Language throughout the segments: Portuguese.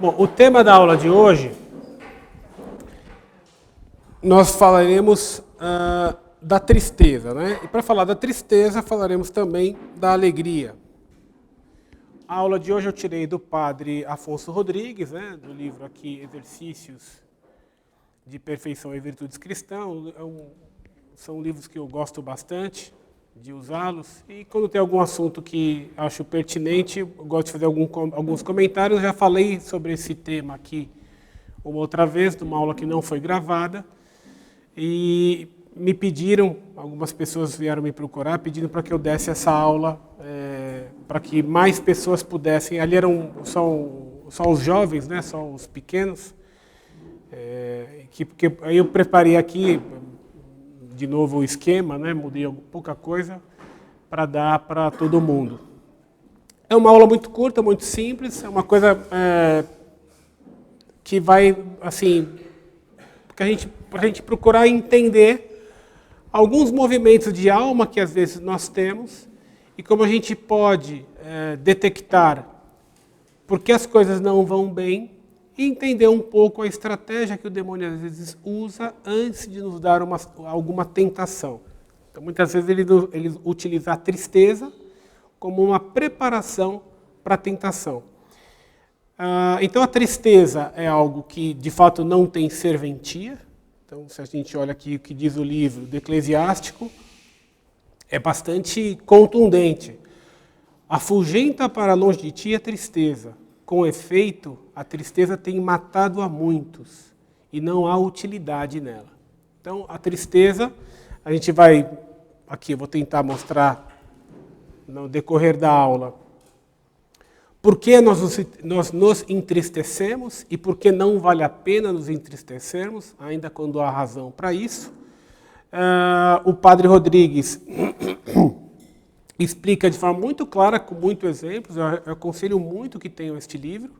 Bom, o tema da aula de hoje, nós falaremos da tristeza, né? E para falar da tristeza, falaremos também da alegria. A aula de hoje eu tirei do padre Afonso Rodrigues, né? Do livro aqui, Exercícios de Perfeição e Virtudes Cristãs. São livros que eu gosto bastante de usá-los. E quando tem algum assunto que acho pertinente, eu gosto de fazer alguns comentários. Eu já falei sobre esse tema aqui uma outra vez, numa aula que não foi gravada. E me pediram, algumas pessoas vieram me procurar, pedindo para que eu desse essa aula, para que mais pessoas pudessem. Ali eram só os jovens, né, só os pequenos. Porque aí eu preparei aqui, de novo, o esquema, né, mudei pouca coisa para dar para todo mundo. É uma aula muito curta, muito simples, é uma coisa que vai, assim, para a gente procurar entender alguns movimentos de alma que às vezes nós temos e como a gente pode detectar por que as coisas não vão bem e entender um pouco a estratégia que o demônio às vezes usa antes de nos dar alguma tentação. Então, muitas vezes ele utiliza a tristeza como uma preparação para a tentação. Então, a tristeza é algo que, de fato, não tem serventia. Então, se a gente olha aqui o que diz o livro do Eclesiástico, é bastante contundente. Afugenta para longe de ti a tristeza. Com efeito, a tristeza tem matado a muitos e não há utilidade nela. Então, a tristeza, a gente vai, aqui eu vou tentar mostrar no decorrer da aula, por que nós nos entristecemos e por que não vale a pena nos entristecermos, ainda quando há razão para isso. O padre Rodrigues explica de forma muito clara, com muitos exemplos. Eu aconselho muito que tenham este livro.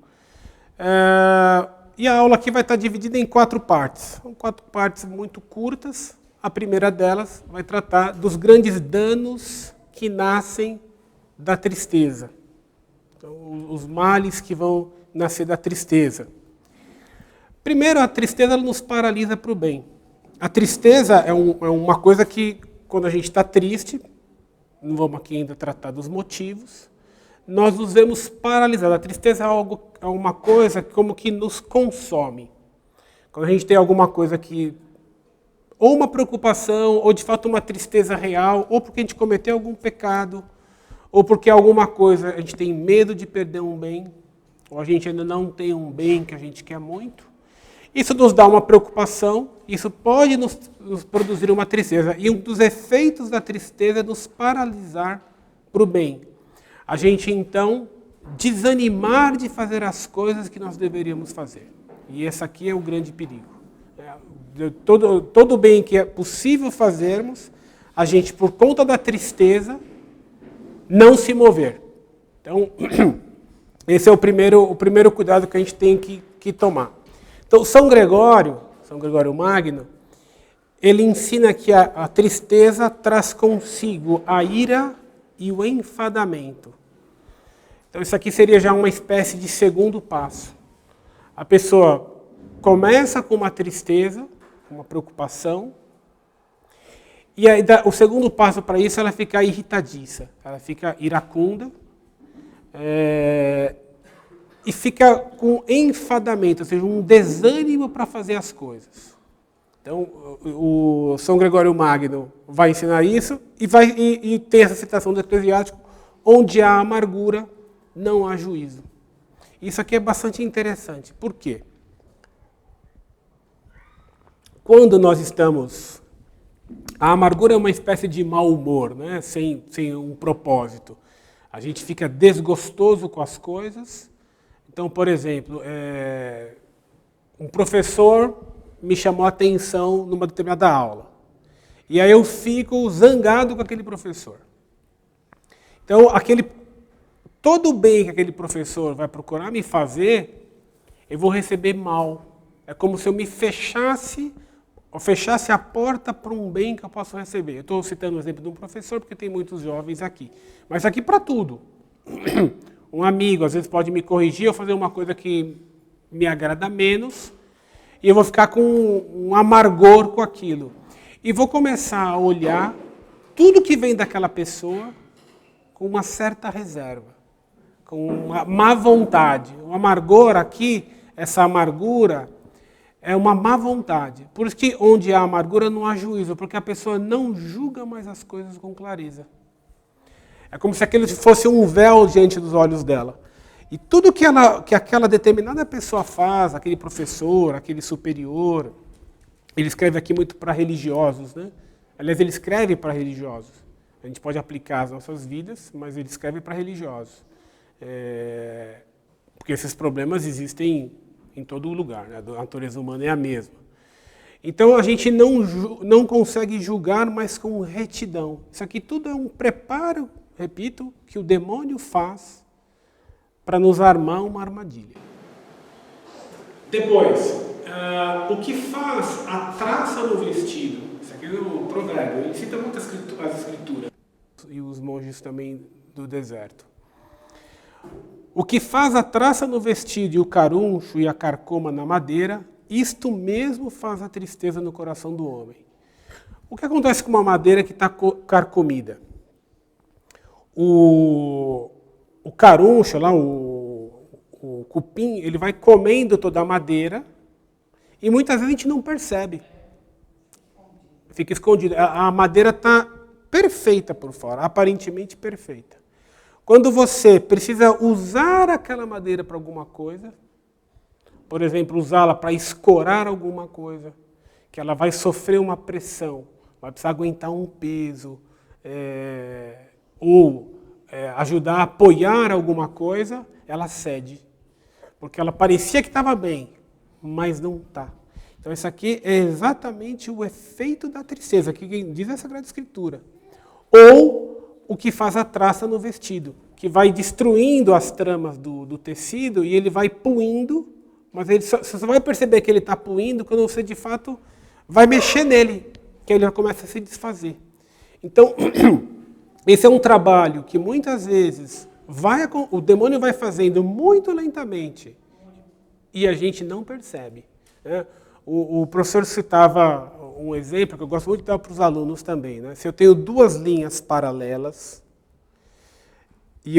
E a aula aqui vai estar dividida em 4 partes. São 4 partes muito curtas. A primeira delas vai tratar dos grandes danos que nascem da tristeza. Então, os males que vão nascer da tristeza. Primeiro, a tristeza nos paralisa para o bem. A tristeza é uma coisa que, quando a gente está triste, não vamos aqui ainda tratar dos motivos, nós nos vemos paralisados. A tristeza é uma coisa como que nos consome. Quando a gente tem alguma coisa que, ou uma preocupação, ou de fato uma tristeza real, ou porque a gente cometeu algum pecado, ou porque alguma coisa, a gente tem medo de perder um bem, ou a gente ainda não tem um bem que a gente quer muito, isso nos dá uma preocupação, isso pode nos produzir uma tristeza. E um dos efeitos da tristeza é nos paralisar para o bem. A gente, então, desanimar de fazer as coisas que nós deveríamos fazer. E esse aqui é o grande perigo. Todo bem que é possível fazermos, a gente, por conta da tristeza, não se mover. Então, esse é o primeiro cuidado que a gente tem que tomar. Então, São Gregório Magno, ele ensina que a tristeza traz consigo a ira e o enfadamento. Então, isso aqui seria já uma espécie de segundo passo. A pessoa começa com uma tristeza, uma preocupação, e aí, o segundo passo para isso, ela fica irritadiça, ela fica iracunda, e fica com enfadamento, ou seja, um desânimo para fazer as coisas. Então, o São Gregório Magno vai ensinar isso e tem essa citação do Eclesiástico, onde há amargura, não há juízo. Isso aqui é bastante interessante. Por quê? Quando nós estamos... A amargura é uma espécie de mau humor, né? sem um propósito. A gente fica desgostoso com as coisas. Então, por exemplo, um professor me chamou a atenção numa determinada aula. E aí eu fico zangado com aquele professor. Então, todo o bem que aquele professor vai procurar me fazer, eu vou receber mal. É como se eu me fechasse a porta para um bem que eu posso receber. Eu estou citando o exemplo de um professor, porque tem muitos jovens aqui. Mas aqui para tudo. Um amigo, às vezes, pode me corrigir ou fazer uma coisa que me agrada menos, e eu vou ficar com um amargor com aquilo. E vou começar a olhar tudo que vem daquela pessoa com uma certa reserva, com uma má vontade. O amargor aqui, essa amargura, é uma má vontade. Por isso que onde há amargura não há juízo, porque a pessoa não julga mais as coisas com clareza. É como se aquilo fosse um véu diante dos olhos dela. E tudo que aquela determinada pessoa faz, aquele professor, aquele superior, ele escreve aqui muito para religiosos, né? Aliás, ele escreve para religiosos. A gente pode aplicar as nossas vidas, mas ele escreve para religiosos. Porque esses problemas existem em todo lugar, né? A natureza humana é a mesma. Então a gente não consegue julgar, mas com retidão. Isso aqui tudo é um preparo, repito, que o demônio faz para nos armar uma armadilha. Depois, o que faz a traça no vestido? Isso aqui é o provérbio, ele cita muitas as escrituras. E os monges também do deserto. O que faz a traça no vestido e o caruncho e a carcoma na madeira, isto mesmo faz a tristeza no coração do homem. O que acontece com uma madeira que está carcomida? O caruncho, lá, o cupim, ele vai comendo toda a madeira e muitas vezes a gente não percebe. Fica escondido. A madeira está perfeita por fora, aparentemente perfeita. Quando você precisa usar aquela madeira para alguma coisa, por exemplo, usá-la para escorar alguma coisa, que ela vai sofrer uma pressão, vai precisar aguentar um peso, ajudar a apoiar alguma coisa, ela cede. Porque ela parecia que estava bem, mas não está. Então isso aqui é exatamente o efeito da tristeza, que diz a Sagrada Escritura. Ou o que faz a traça no vestido, que vai destruindo as tramas do tecido e ele vai puindo, mas ele você só vai perceber que ele está puindo quando você de fato vai mexer nele, que ele já começa a se desfazer. Então, esse é um trabalho que muitas vezes o demônio vai fazendo muito lentamente e a gente não percebe. Né? O professor citava um exemplo que eu gosto muito de dar para os alunos também. Né? Se eu tenho duas linhas paralelas e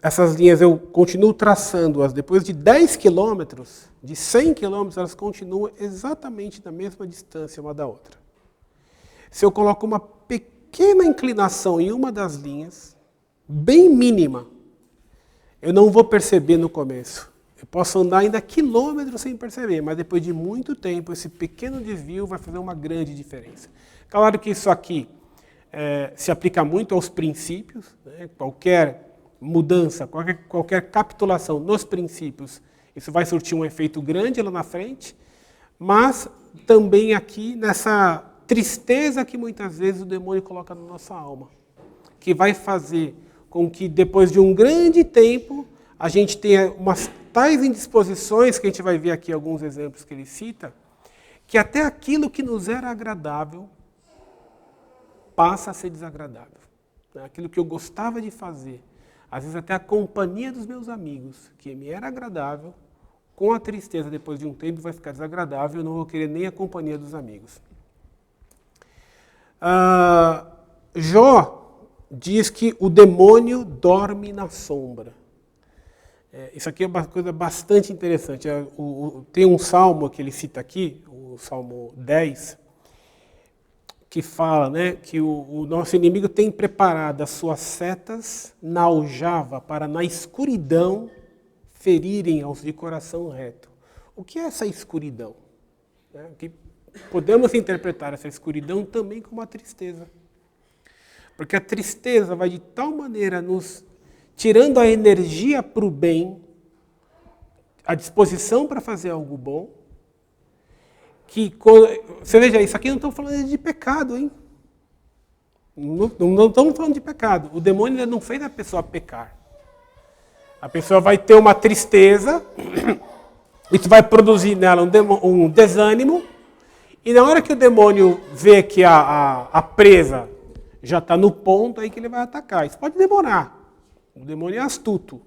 essas linhas eu continuo traçando-as depois de 10 quilômetros, de 100 quilômetros, elas continuam exatamente na mesma distância uma da outra. Se eu coloco uma pequena inclinação em uma das linhas, bem mínima, eu não vou perceber no começo. Eu posso andar ainda quilômetros sem perceber, mas depois de muito tempo, esse pequeno desvio vai fazer uma grande diferença. Claro que isso aqui se aplica muito aos princípios, né? Qualquer mudança, qualquer capitulação nos princípios, isso vai surtir um efeito grande lá na frente, mas também aqui nessa tristeza que muitas vezes o demônio coloca na nossa alma, que vai fazer com que depois de um grande tempo a gente tenha umas tais indisposições, que a gente vai ver aqui alguns exemplos que ele cita, que até aquilo que nos era agradável passa a ser desagradável. Aquilo que eu gostava de fazer, às vezes até a companhia dos meus amigos, que me era agradável, com a tristeza depois de um tempo vai ficar desagradável, eu não vou querer nem a companhia dos amigos. Jó diz que o demônio dorme na sombra. Isso aqui é uma coisa bastante interessante. Tem um salmo que ele cita aqui, o Salmo 10, que fala, né, que o nosso inimigo tem preparado as suas setas na aljava para na escuridão ferirem aos de coração reto. O que é essa escuridão? Que podemos interpretar essa escuridão também como a tristeza. Porque a tristeza vai de tal maneira nos tirando a energia para o bem, a disposição para fazer algo bom, que, você veja, isso aqui não estamos falando de pecado, hein? Não estamos falando de pecado. O demônio ainda não fez a pessoa pecar. A pessoa vai ter uma tristeza, isso vai produzir nela um desânimo, e na hora que o demônio vê que a presa já está no ponto, aí que ele vai atacar. Isso pode demorar. O demônio é astuto,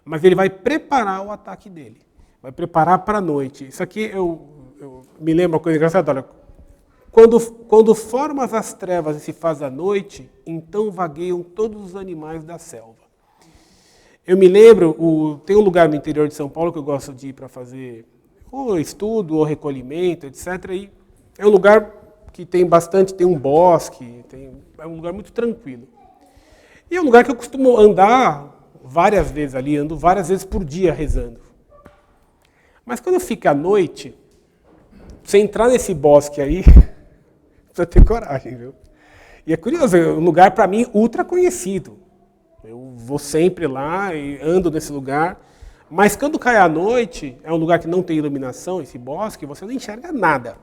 mas ele vai preparar o ataque dele. vai preparar para a noite. Isso aqui eu me lembro uma coisa engraçada. Olha, quando formas as trevas e se faz a noite, então vagueiam todos os animais da selva. Eu me lembro, tem um lugar no interior de São Paulo que eu gosto de ir para fazer ou estudo, ou recolhimento, etc. E é um lugar que tem um bosque, é um lugar muito tranquilo. E é um lugar que eu costumo andar várias vezes ali, ando várias vezes por dia rezando. Mas quando fica à noite, você entrar nesse bosque aí, precisa ter coragem, viu? E é curioso, é um lugar para mim ultra conhecido. Eu vou sempre lá e ando nesse lugar. Mas quando cai a noite, é um lugar que não tem iluminação, esse bosque, você não enxerga nada.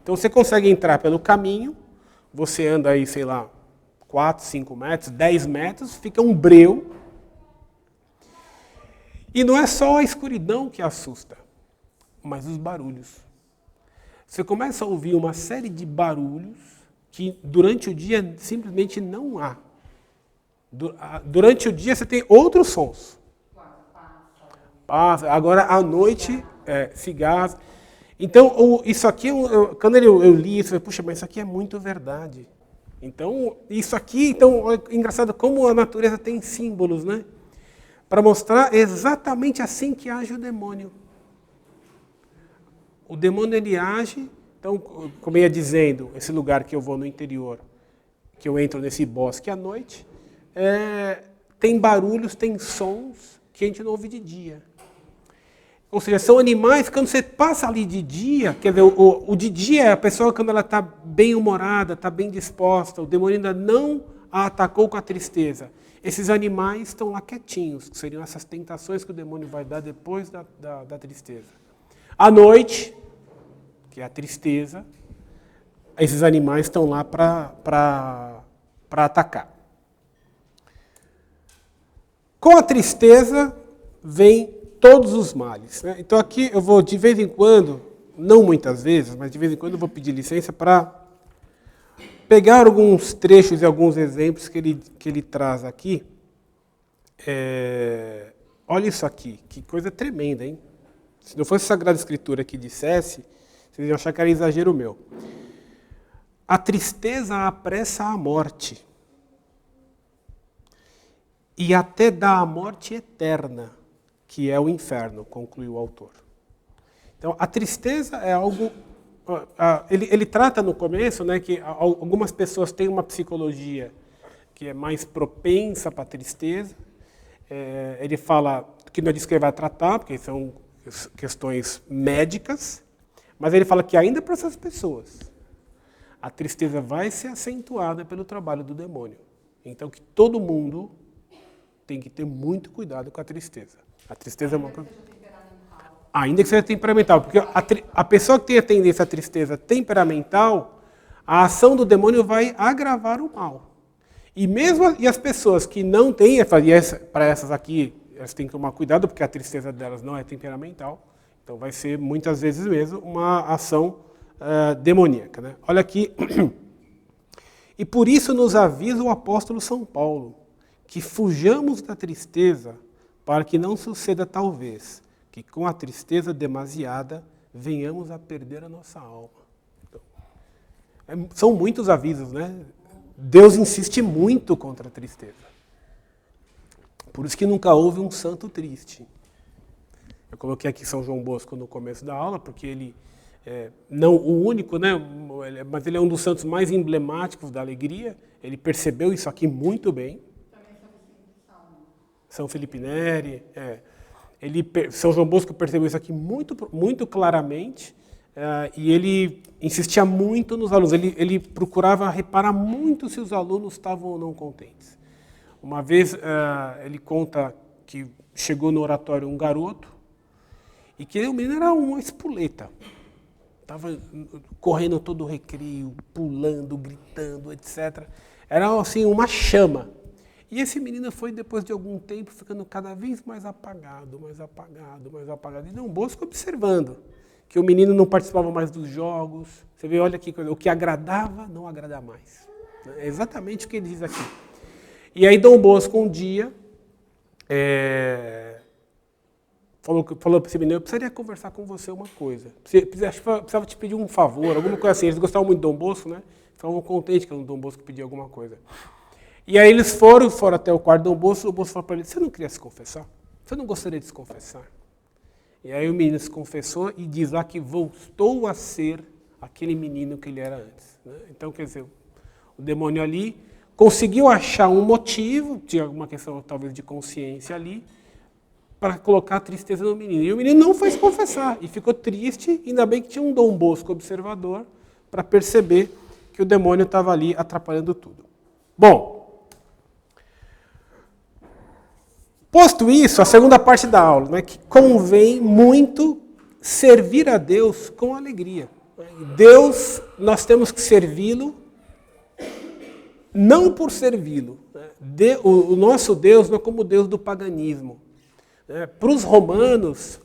Então você consegue entrar pelo caminho, você anda aí, sei lá, 4, 5 metros, 10 metros, fica um breu. E não é só a escuridão que assusta, mas os barulhos. Você começa a ouvir uma série de barulhos que durante o dia simplesmente não há. Durante o dia você tem outros sons. Agora à noite, cigarros. Então, isso aqui, quando eu li isso, eu falei, puxa, mas isso aqui é muito verdade. Então, isso aqui, é engraçado como a natureza tem símbolos, né? Para mostrar exatamente assim que age o demônio. O demônio, ele age, então, como eu ia dizendo, esse lugar que eu vou no interior, que eu entro nesse bosque à noite, tem barulhos, tem sons que a gente não ouve de dia. Ou seja, são animais que quando você passa ali de dia, quer dizer, o de dia é a pessoa quando ela está bem humorada, está bem disposta, o demônio ainda não a atacou com a tristeza. Esses animais estão lá quietinhos, que seriam essas tentações que o demônio vai dar depois da tristeza. À noite, que é a tristeza, esses animais estão lá para atacar. Com a tristeza vem todos os males. Né? Então aqui eu vou, de vez em quando, não muitas vezes, mas de vez em quando eu vou pedir licença para pegar alguns trechos e alguns exemplos que ele traz aqui. Olha isso aqui, que coisa tremenda, hein? Se não fosse a Sagrada Escritura que dissesse, vocês iam achar que era exagero meu. A tristeza apressa a morte. E até dá a morte eterna, que é o inferno, conclui o autor. Então, a tristeza é algo... Ele trata no começo, né, que algumas pessoas têm uma psicologia que é mais propensa para a tristeza. Ele fala que não é disso que ele vai tratar, porque são questões médicas, mas ele fala que ainda para essas pessoas, a tristeza vai ser acentuada pelo trabalho do demônio. Então, que todo mundo tem que ter muito cuidado com a tristeza. A tristeza é uma coisa... Ainda que seja temperamental, porque a pessoa que tem a tendência à tristeza temperamental, a ação do demônio vai agravar o mal. E as pessoas que não têm, para essas aqui, elas têm que tomar cuidado, porque a tristeza delas não é temperamental, então vai ser muitas vezes mesmo uma ação demoníaca. Né? Olha aqui, e por isso nos avisa o apóstolo São Paulo, que fujamos da tristeza, para que não suceda talvez, que com a tristeza demasiada venhamos a perder a nossa alma. Então, são muitos avisos, né? Deus insiste muito contra a tristeza. Por isso que nunca houve um santo triste. Eu coloquei aqui São João Bosco no começo da aula, porque ele não o único, né? Mas ele é um dos santos mais emblemáticos da alegria. Ele percebeu isso aqui muito bem. São Felipe Neri, São João Bosco percebeu isso aqui muito, muito claramente, e ele insistia muito nos alunos. Ele procurava reparar muito se os alunos estavam ou não contentes. Uma vez ele conta que chegou no oratório um garoto e que o menino era uma espoleta. Estava correndo todo o recreio, pulando, gritando, etc. Era assim uma chama. E esse menino foi, depois de algum tempo, ficando cada vez mais apagado, mais apagado, mais apagado. E Dom Bosco observando que o menino não participava mais dos jogos. Você vê, olha aqui, o que agradava, não agrada mais. É exatamente o que ele diz aqui. E aí Dom Bosco, um dia, falou para esse menino, eu precisaria conversar com você uma coisa. Precisava te pedir um favor, alguma coisa assim. Eles gostavam muito de Dom Bosco, né? Ficavam contentes que o Dom Bosco pedia alguma coisa. E aí eles foram até o quarto do Dom Bosco, o Dom Bosco falou para ele, você não queria se confessar? Você não gostaria de se confessar? E aí o menino se confessou e diz lá que voltou a ser aquele menino que ele era antes. Né? Então, quer dizer, o demônio ali conseguiu achar um motivo, tinha alguma questão talvez de consciência ali, para colocar a tristeza no menino. E o menino não foi se confessar e ficou triste, ainda bem que tinha um Dom Bosco observador para perceber que o demônio estava ali atrapalhando tudo. Bom, posto isso, a segunda parte da aula, né, que convém muito servir a Deus com alegria. Deus, nós temos que servi-lo, não por servi-lo. O nosso Deus não é como o Deus do paganismo. Para os romanos,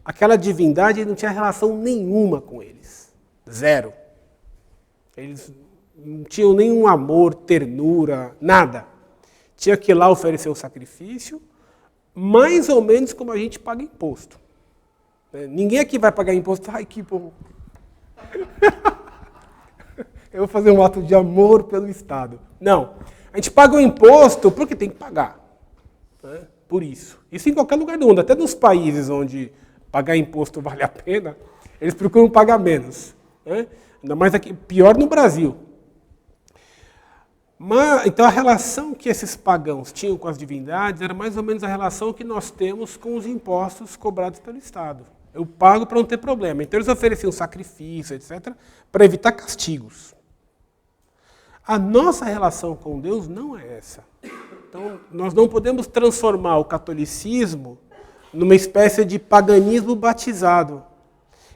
aquela divindade não tinha relação nenhuma com eles. Zero. Eles não tinham nenhum amor, ternura, nada. Tinha que ir lá oferecer o sacrifício, mais ou menos como a gente paga imposto. Ninguém aqui vai pagar imposto. Ai, que bom. Eu vou fazer um ato de amor pelo Estado. Não. A gente paga o imposto porque tem que pagar. Né? Por isso. Isso em qualquer lugar do mundo. Até nos países onde pagar imposto vale a pena, eles procuram pagar menos. Né? Ainda mais aqui, pior no Brasil. Então a relação que esses pagãos tinham com as divindades era mais ou menos a relação que nós temos com os impostos cobrados pelo Estado. Eu pago para não ter problema. Então eles ofereciam sacrifício, etc., para evitar castigos. A nossa relação com Deus não é essa. Então nós não podemos transformar o catolicismo numa espécie de paganismo batizado,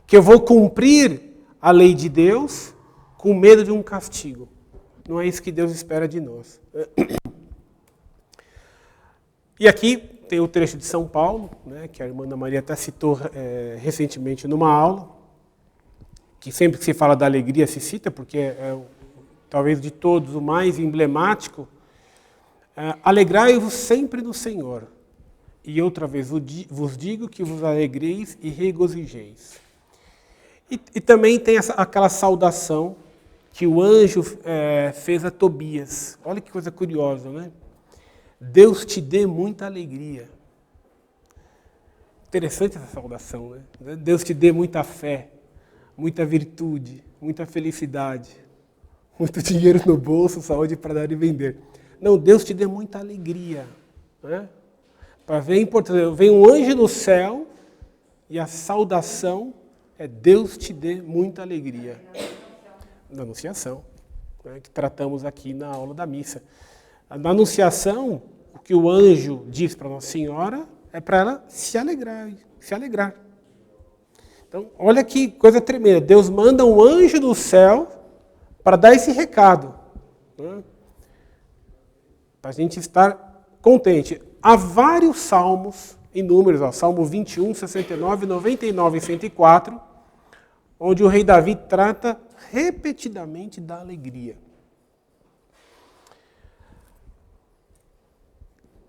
que eu vou cumprir a lei de Deus com medo de um castigo. Não é isso que Deus espera de nós. E aqui tem o trecho de São Paulo, né, que a irmã Ana Maria até citou recentemente numa aula, que sempre que se fala da alegria se cita, porque talvez de todos o mais emblemático. Alegrai-vos sempre no Senhor. E outra vez vos digo que vos alegreis e regozijeis. E também tem aquela saudação que o anjo fez a Tobias. Olha que coisa curiosa, né? Deus te dê muita alegria. Interessante essa saudação, né? Deus te dê muita fé, muita virtude, muita felicidade, muito dinheiro no bolso, saúde para dar e vender. Não, Deus te dê muita alegria. Né? Para ver a importância. Vem um anjo no céu e a saudação é Deus te dê muita alegria. Da Anunciação, né, que tratamos aqui na aula da missa. Na Anunciação, o que o anjo diz para Nossa Senhora é para ela se alegrar. Então, olha que coisa tremenda. Deus manda um anjo do céu para dar esse recado. Né, para a gente estar contente. Há vários salmos, em números, Salmo 21, 69, 99 e 104, onde o rei Davi trata repetidamente da alegria.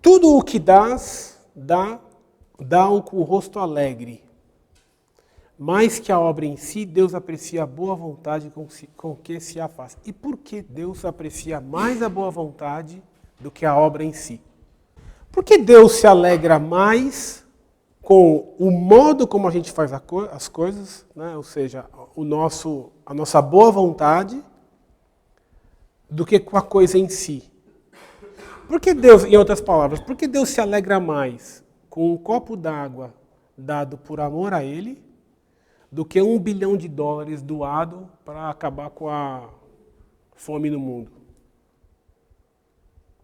Tudo o que dás, dá-o com o rosto alegre. Mais que a obra em si, Deus aprecia a boa vontade com que se a faz. E por que Deus aprecia mais a boa vontade do que a obra em si? Porque Deus se alegra mais com o modo como a gente faz as coisas, né? Ou seja, a nossa boa vontade, do que com a coisa em si. Por que Deus, em outras palavras, por que Deus se alegra mais com um copo d'água dado por amor a Ele, do que $1 bilhão doado para acabar com a fome no mundo?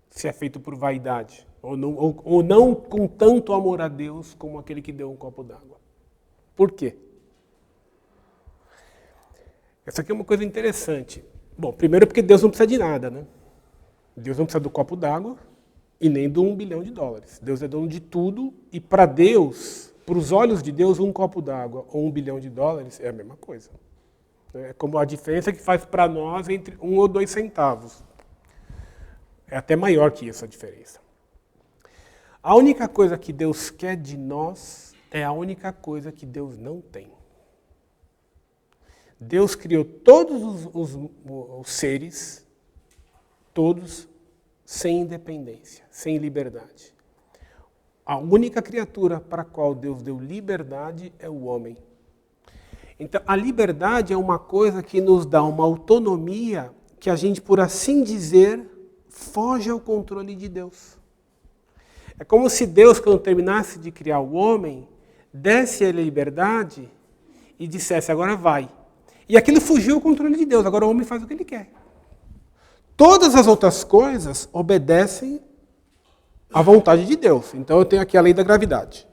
Se é feito por vaidade. Ou não com tanto amor a Deus como aquele que deu um copo d'água. Por quê? Essa aqui é uma coisa interessante. Bom, primeiro porque Deus não precisa de nada, né? Deus não precisa do copo d'água e nem do $1 bilhão. Deus é dono de tudo e para Deus, para os olhos de Deus, um copo d'água ou $1 bilhão é a mesma coisa. É como a diferença que faz para nós entre 1 ou 2 centavos. É até maior que essa diferença. A única coisa que Deus quer de nós é a única coisa que Deus não tem. Deus criou todos os seres, todos sem independência, sem liberdade. A única criatura para a qual Deus deu liberdade é o homem. Então, a liberdade é uma coisa que nos dá uma autonomia que a gente, por assim dizer, foge ao controle de Deus. É como se Deus, quando terminasse de criar o homem, desse a ele a liberdade e dissesse, agora vai. E aquilo fugiu ao controle de Deus, agora o homem faz o que ele quer. Todas as outras coisas obedecem à vontade de Deus. Então eu tenho aqui a lei da gravidade.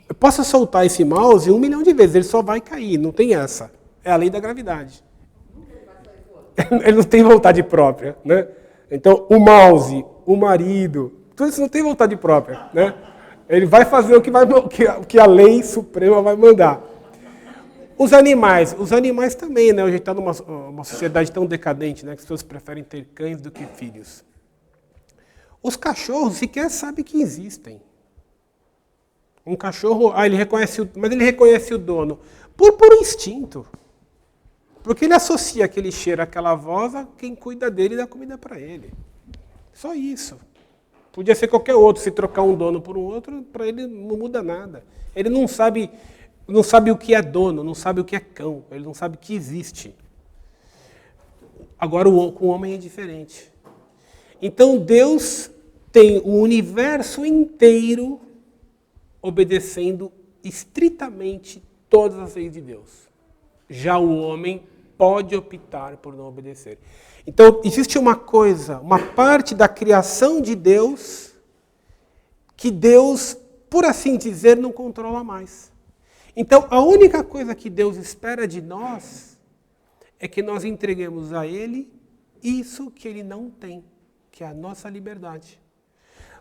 Eu posso soltar esse mouse 1 milhão de vezes, ele só vai cair, não tem essa. É a lei da gravidade. Ele não tem vontade própria, né? Então o mouse, o marido, tudo isso não tem vontade própria, né? Ele vai fazer o que a lei suprema vai mandar. Os animais também, né? A gente está numa sociedade tão decadente, né? Que as pessoas preferem ter cães do que filhos. Os cachorros sequer sabem que existem. Um cachorro, ele reconhece o dono por puro instinto. Porque ele associa aquele cheiro, aquela voz a quem cuida dele e dá comida para ele. Só isso. Podia ser qualquer outro, se trocar um dono por um outro, para ele não muda nada. Ele não sabe o que é dono, não sabe o que é cão, ele não sabe que existe. Agora com o homem é diferente. Então Deus tem o universo inteiro obedecendo estritamente todas as leis de Deus. Já o homem pode optar por não obedecer. Então, existe uma parte da criação de Deus que Deus, por assim dizer, não controla mais. Então, a única coisa que Deus espera de nós é que nós entreguemos a Ele isso que Ele não tem, que é a nossa liberdade.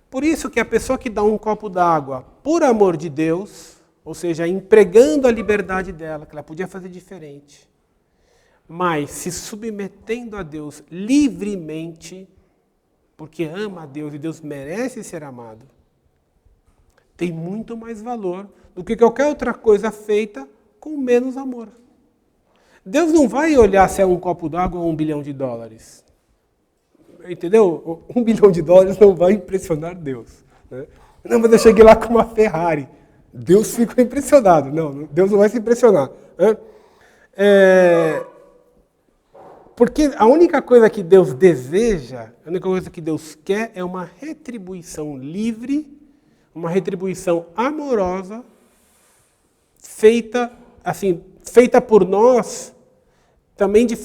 Por isso que a pessoa que dá um copo d'água por amor de Deus, ou seja, empregando a liberdade dela, que ela podia fazer diferente, mas se submetendo a Deus livremente, porque ama a Deus e Deus merece ser amado, tem muito mais valor do que qualquer outra coisa feita com menos amor. Deus não vai olhar se é um copo d'água ou $1 bilhão. Entendeu? $1 bilhão não vai impressionar Deus. Né? Não, mas eu cheguei lá com uma Ferrari. Deus ficou impressionado. Não, Deus não vai se impressionar. Né? Porque a única coisa que Deus deseja, a única coisa que Deus quer é uma retribuição livre, uma retribuição amorosa, feita por nós, também de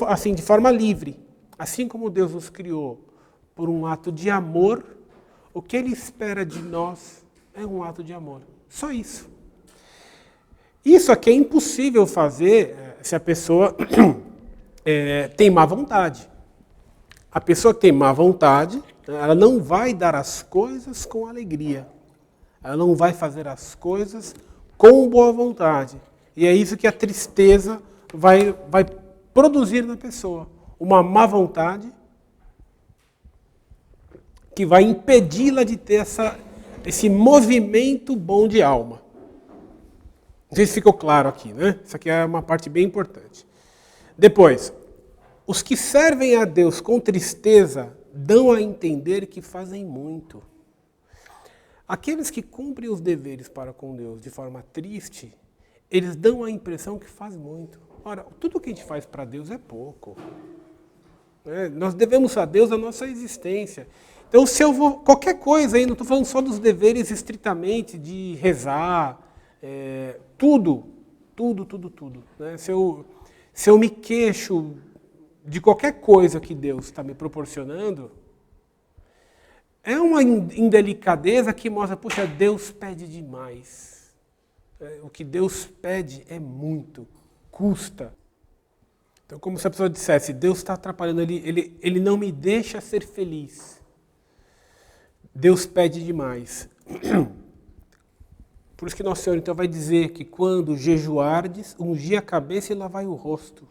forma livre. Assim como Deus nos criou por um ato de amor, o que Ele espera de nós é um ato de amor. Só isso. Isso aqui é impossível fazer se a pessoa tem má vontade. A pessoa que tem má vontade, ela não vai dar as coisas com alegria. Ela não vai fazer as coisas com boa vontade. E é isso que a tristeza vai produzir na pessoa. Uma má vontade que vai impedi-la de ter esse movimento bom de alma. Não sei se ficou claro aqui, né? Isso aqui é uma parte bem importante. Depois, os que servem a Deus com tristeza dão a entender que fazem muito. Aqueles que cumprem os deveres para com Deus de forma triste, eles dão a impressão que faz muito. Ora, tudo que a gente faz para Deus é pouco. Nós devemos a Deus a nossa existência. Então, se eu vou... Qualquer coisa aí, não estou falando só dos deveres estritamente de rezar, tudo. Né? Se eu me queixo de qualquer coisa que Deus está me proporcionando, é uma indelicadeza que mostra, puxa, Deus pede demais. O que Deus pede é muito, custa. Então, como se a pessoa dissesse, Deus está atrapalhando, ele não me deixa ser feliz. Deus pede demais. Por isso que Nosso Senhor então vai dizer que quando jejuardes, ungi a cabeça e lavai o rosto,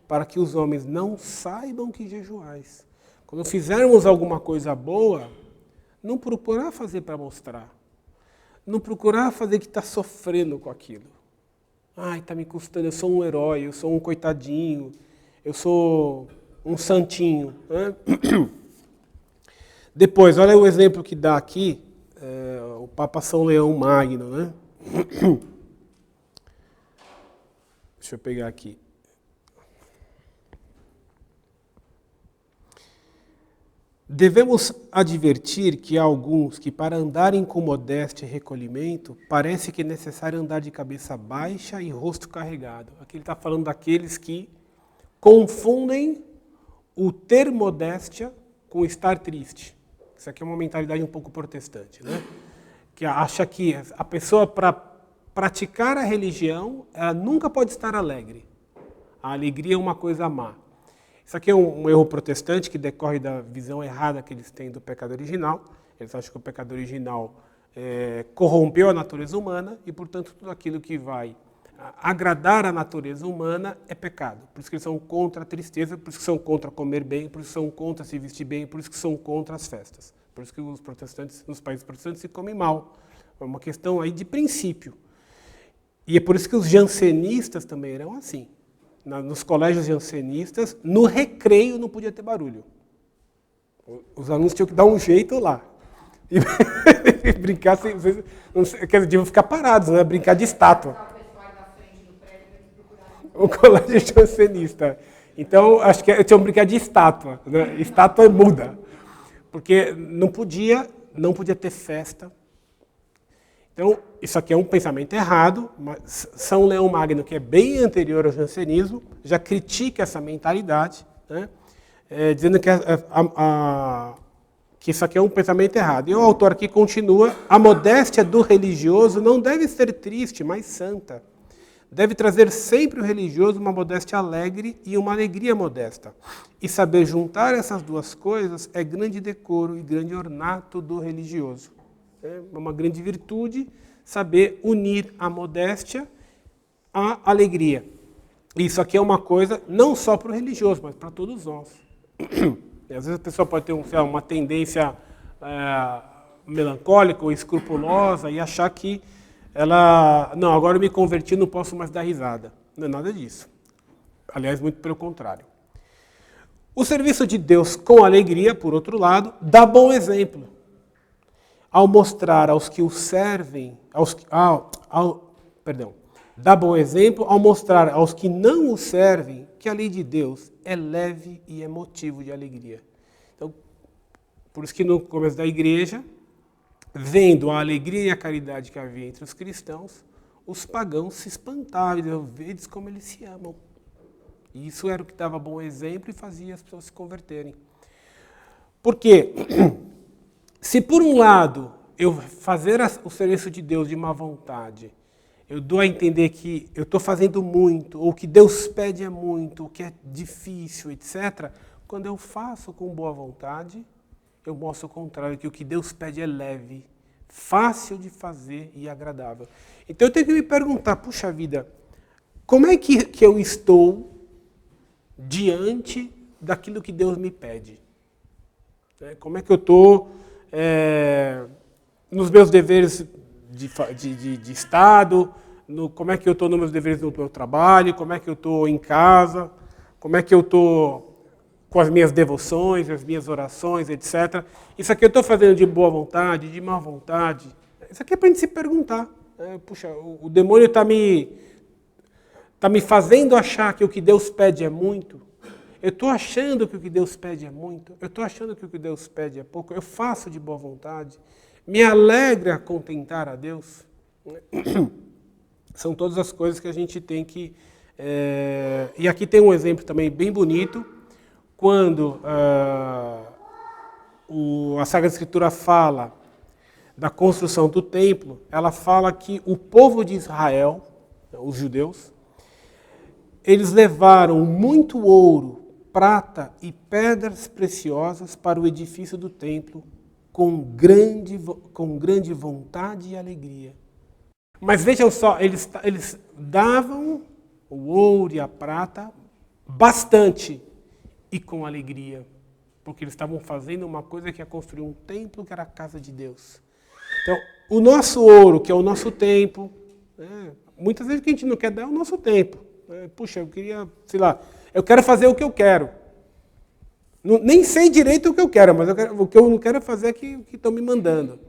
para que os homens não saibam que jejuais. Quando fizermos alguma coisa boa, não procurar fazer para mostrar. Não procurar fazer que está sofrendo com aquilo. Ai, está me custando, eu sou um herói, eu sou um coitadinho, eu sou um santinho. Né? Depois, olha o exemplo que dá aqui, o Papa São Leão Magno. Né? Deixa eu pegar aqui. Devemos advertir que há alguns que, para andarem com modéstia e recolhimento, parece que é necessário andar de cabeça baixa e rosto carregado. Aqui ele está falando daqueles que confundem o ter modéstia com estar triste. Isso aqui é uma mentalidade um pouco protestante, né? Que acha que a pessoa, para praticar a religião, ela nunca pode estar alegre. A alegria é uma coisa má. Isso aqui é um erro protestante que decorre da visão errada que eles têm do pecado original. Eles acham que o pecado original corrompeu a natureza humana e, portanto, tudo aquilo que vai agradar a natureza humana é pecado. Por isso que eles são contra a tristeza, por isso que são contra comer bem, por isso que são contra se vestir bem, por isso que são contra as festas. Por isso que os protestantes, nos países protestantes, se comem mal. É uma questão aí de princípio. E é por isso que os jansenistas também eram assim. Nos colégios jansenistas, no recreio não podia ter barulho. Os alunos tinham que dar um jeito lá. E brincar sem... Quer dizer, ficar parados, né? Brincar de estátua. O colégio jansenista. Então, acho que tinham que brincar de estátua. Né? Estátua muda. Porque não podia ter festa. Então, isso aqui é um pensamento errado, mas São Leão Magno, que é bem anterior ao jansenismo, já critica essa mentalidade, né? Dizendo que isso aqui é um pensamento errado. E o autor aqui continua: a modéstia do religioso não deve ser triste, mas santa. Deve trazer sempre o religioso uma modéstia alegre e uma alegria modesta. E saber juntar essas duas coisas é grande decoro e grande ornato do religioso. É uma grande virtude saber unir a modéstia à alegria. Isso aqui é uma coisa não só para o religioso, mas para todos nós. E às vezes a pessoa pode ter uma tendência melancólica ou escrupulosa e achar que não, agora eu me converti, não posso mais dar risada. Não é nada disso. Aliás, muito pelo contrário. O serviço de Deus com alegria, por outro lado, dá bom exemplo. Ao mostrar aos que o servem, dá bom exemplo ao mostrar aos que não o servem que a lei de Deus é leve e é motivo de alegria. Então, por isso que no começo da igreja, vendo a alegria e a caridade que havia entre os cristãos, os pagãos se espantavam e diziam: vedes como eles se amam. E isso era o que dava bom exemplo e fazia as pessoas se converterem. Por quê? Se por um lado eu fazer o serviço de Deus de má vontade, eu dou a entender que eu estou fazendo muito, ou que Deus pede é muito, ou que é difícil, etc., quando eu faço com boa vontade, eu mostro o contrário, que o que Deus pede é leve, fácil de fazer e agradável. Então eu tenho que me perguntar: puxa vida, como é que eu estou diante daquilo que Deus me pede? Como é que eu estou nos meus deveres de Estado, como é que eu estou nos meus deveres no meu trabalho, como é que eu estou em casa, como é que eu estou com as minhas devoções, as minhas orações, etc. Isso aqui eu estou fazendo de boa vontade, de má vontade? Isso aqui é para a gente se perguntar. Puxa, o demônio está me fazendo achar que o que Deus pede é muito. Eu estou achando que o que Deus pede é muito. Eu estou achando que o que Deus pede é pouco. Eu faço de boa vontade. Me alegra contentar a Deus. São todas as coisas que a gente tem que... E aqui tem um exemplo também bem bonito. Quando a Sagrada Escritura fala da construção do templo, ela fala que o povo de Israel, os judeus, eles levaram muito ouro, prata e pedras preciosas para o edifício do templo com grande vontade e alegria. Mas vejam só, eles davam o ouro e a prata bastante e com alegria, porque eles estavam fazendo uma coisa que é construir um templo que era a casa de Deus. Então, O nosso ouro, que é o nosso tempo. Né? Muitas vezes o que a gente não quer dar é o nosso tempo. Né? Puxa, eu queria, sei lá, eu quero fazer o que eu quero. Nem sei direito o que eu quero, mas o que eu não quero é fazer o que estão me mandando.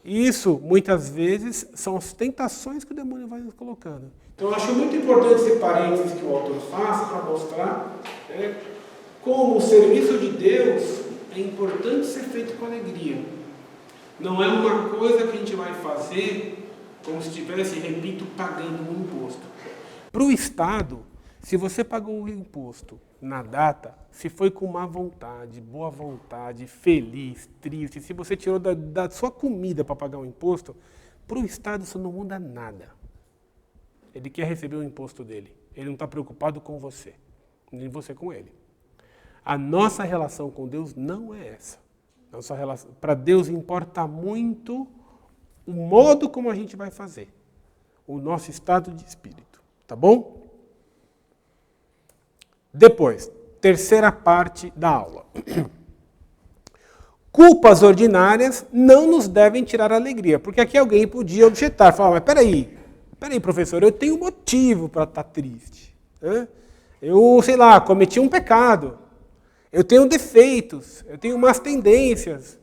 E isso, muitas vezes, são as tentações que o demônio vai nos colocando. Então, eu acho muito importante esse parênteses que o autor faz para mostrar como o serviço de Deus é importante ser feito com alegria. Não é uma coisa que a gente vai fazer como se estivesse, repito, pagando um imposto. Para o Estado, se você pagou um imposto na data, se foi com má vontade, boa vontade, feliz, triste, se você tirou da sua comida para pagar um imposto, para o Estado isso não muda nada. Ele quer receber o imposto dele. Ele não está preocupado com você, nem você com ele. A nossa relação com Deus não é essa. Para Deus importa muito o modo como a gente vai fazer, o nosso estado de espírito. Tá bom? Depois, terceira parte da aula. Culpas ordinárias não nos devem tirar a alegria, porque aqui alguém podia objetar, falar, mas peraí, professor, eu tenho motivo para estar triste. Eu, sei lá, cometi um pecado, eu tenho defeitos, eu tenho más tendências,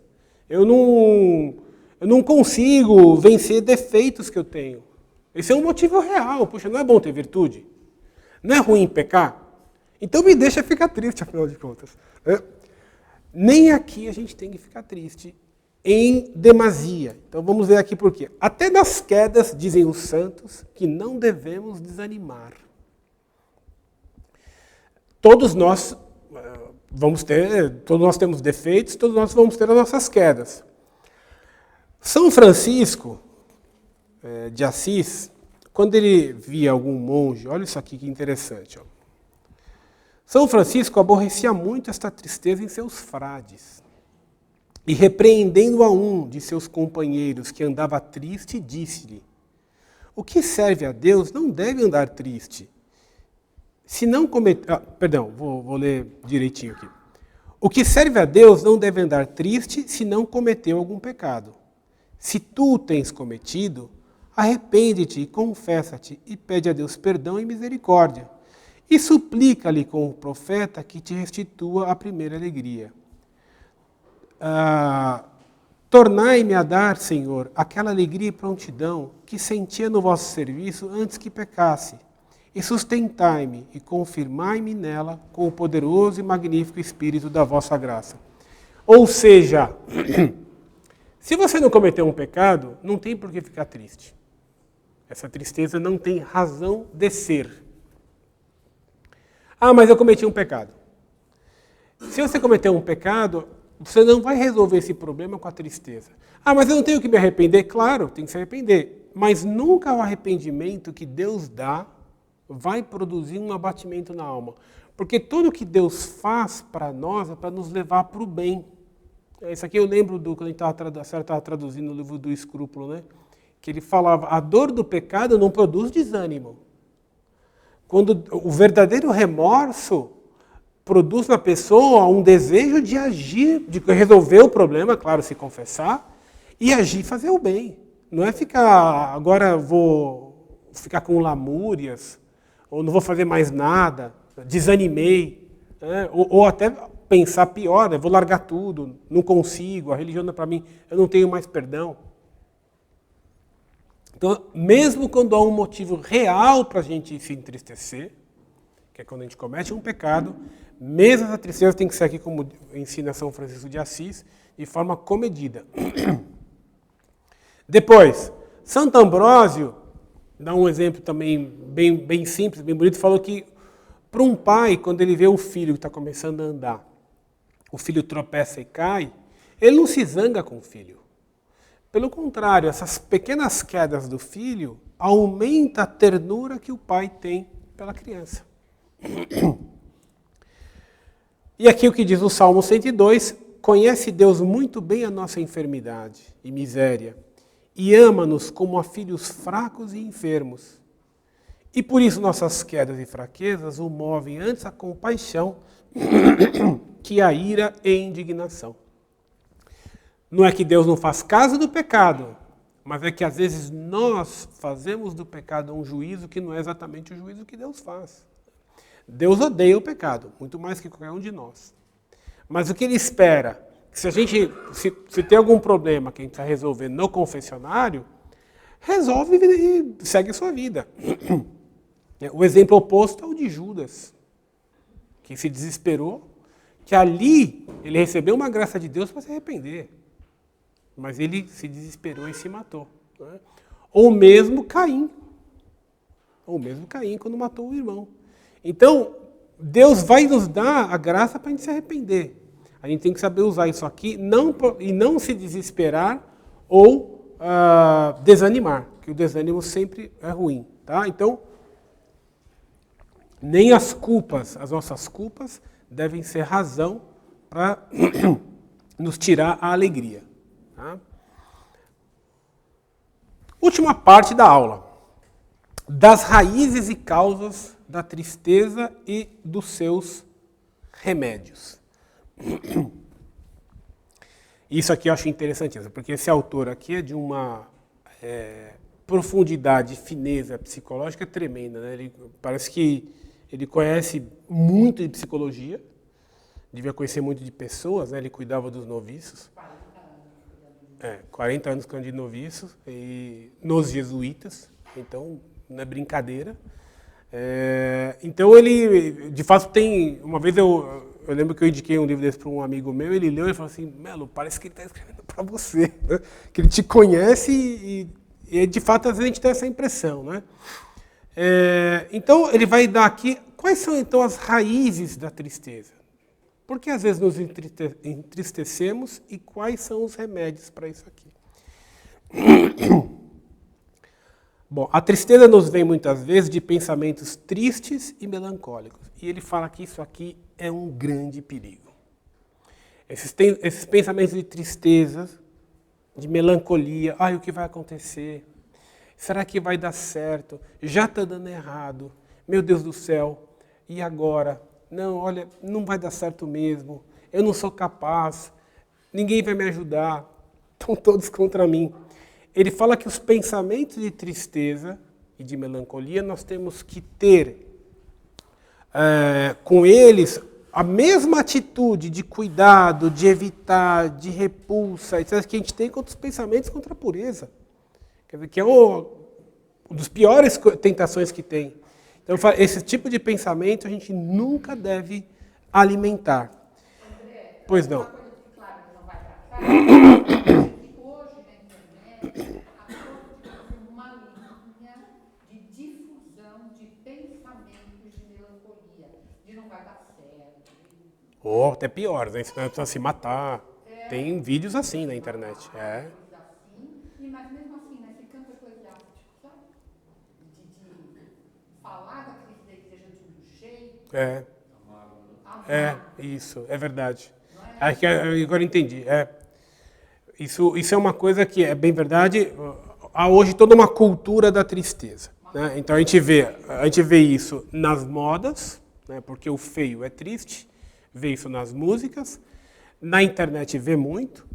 eu não consigo vencer defeitos que eu tenho. Esse é um motivo real, puxa, não é bom ter virtude? Não é ruim pecar? Então me deixa ficar triste, afinal de contas. Nem aqui a gente tem que ficar triste em demasia. Então vamos ver aqui por quê. Até nas quedas, dizem os santos, que não devemos desanimar. Todos nós temos defeitos, todos nós vamos ter as nossas quedas. São Francisco de Assis, quando ele via algum monge, olha isso aqui que interessante, ó. São Francisco aborrecia muito esta tristeza em seus frades. E repreendendo a um de seus companheiros que andava triste, disse-lhe: o que serve a Deus não deve andar triste. Se não cometer... vou ler direitinho aqui. O que serve a Deus não deve andar triste se não cometeu algum pecado. Se tu o tens cometido, arrepende-te e confessa-te e pede a Deus perdão e misericórdia. E suplica-lhe com o profeta que te restitua a primeira alegria. Tornai-me a dar, Senhor, aquela alegria e prontidão que sentia no vosso serviço antes que pecasse, e sustentai-me e confirmai-me nela com o poderoso e magnífico Espírito da vossa graça. Ou seja, se você não cometeu um pecado, não tem por que ficar triste. Essa tristeza não tem razão de ser. Mas eu cometi um pecado. Se você cometeu um pecado, você não vai resolver esse problema com a tristeza. Mas eu não tenho que me arrepender? Claro, tem que se arrepender. Mas nunca o arrependimento que Deus dá vai produzir um abatimento na alma. Porque tudo que Deus faz para nós é para nos levar para o bem. Isso aqui eu lembro quando a senhora estava traduzindo o livro do Escrúpulo, né? Que ele falava, a dor do pecado não produz desânimo. Quando o verdadeiro remorso produz na pessoa um desejo de agir, de resolver o problema, claro, se confessar, e agir e fazer o bem. Não é agora vou ficar com lamúrias, ou não vou fazer mais nada, desanimei, né? Ou até pensar pior, né? Vou largar tudo, não consigo, a religião não é para mim, eu não tenho mais perdão. Então, mesmo quando há um motivo real para a gente se entristecer, que é quando a gente comete um pecado, mesmo essa tristeza tem que ser aqui, como ensina São Francisco de Assis, de forma comedida. Depois, Santo Ambrósio dá um exemplo também bem simples, bem bonito, falou que para um pai, quando ele vê o filho que está começando a andar, o filho tropeça e cai, ele não se zanga com o filho. Pelo contrário, essas pequenas quedas do filho aumentam a ternura que o pai tem pela criança. E aqui o que diz o Salmo 102, conhece Deus muito bem a nossa enfermidade e miséria, e ama-nos como a filhos fracos e enfermos. E por isso nossas quedas e fraquezas o movem antes a compaixão que a ira e indignação. Não é que Deus não faz caso do pecado, Mas é que às vezes nós fazemos do pecado um juízo que não é exatamente o juízo que Deus faz. Deus odeia o pecado, muito mais que qualquer um de nós. Mas o que ele espera, que se tem algum problema que a gente vai resolver no confessionário, resolve e segue a sua vida. O exemplo oposto é o de Judas, que se desesperou, que ali ele recebeu uma graça de Deus para se arrepender. Mas ele se desesperou e se matou. Né? Ou mesmo Caim. Quando matou o irmão. Então, Deus vai nos dar a graça para a gente se arrepender. A gente tem que saber usar isso aqui e não se desesperar ou desanimar, que o desânimo sempre é ruim. Tá? Então, nem as nossas culpas, devem ser razão para nos tirar a alegria. Tá? Última parte da aula. Das raízes e causas da tristeza e dos seus remédios. Isso aqui eu acho interessantíssimo, porque esse autor aqui é de uma profundidade e fineza psicológica tremenda. Né? Parece que ele conhece muito de psicologia, devia conhecer muito de pessoas, né? Ele cuidava dos noviços. 40 anos cuidando de noviços, e nos jesuítas, então não é brincadeira. Então ele, de fato, tem... Uma vez eu lembro que eu indiquei um livro desse para um amigo meu, ele leu e falou assim, Melo, parece que ele está escrevendo para você, né? Que ele te conhece e, de fato, às vezes a gente tem essa impressão, né? Então ele vai dar aqui, quais são então as raízes da tristeza? Por que às vezes nos entristecemos e quais são os remédios para isso aqui? Bom, a tristeza nos vem muitas vezes de pensamentos tristes e melancólicos. E ele fala que isso aqui é um grande perigo. Esses pensamentos de tristeza, de melancolia, o que vai acontecer? Será que vai dar certo? Já está dando errado. Meu Deus do céu, e agora? Não, olha, não vai dar certo mesmo. Eu não sou capaz. Ninguém vai me ajudar. Estão todos contra mim. Ele fala que os pensamentos de tristeza e de melancolia nós temos que ter com eles a mesma atitude de cuidado, de evitar, de repulsa, etc., que a gente tem contra os pensamentos contra a pureza. Quer dizer, que é uma das piores tentações que tem. Então, esse tipo de pensamento a gente nunca deve alimentar. André, pois não. Uma coisa que, claro, que não vai para cá, que hoje na internet a pessoa fica fazendo uma linha de difusão de pensamentos de melancolia, de não vai dar certo. Ou até pior, né? Você precisa se matar. Tem vídeos assim na internet. Mas mesmo assim, né, esse campo eclesiástico, sabe? De falar da crise da igreja de um jeito. Isso, é verdade. Agora entendi. Isso é uma coisa que é bem verdade. Há hoje toda uma cultura da tristeza. Né? Então a gente vê isso nas modas, né, porque o feio é triste, vê isso nas músicas, na internet vê muito,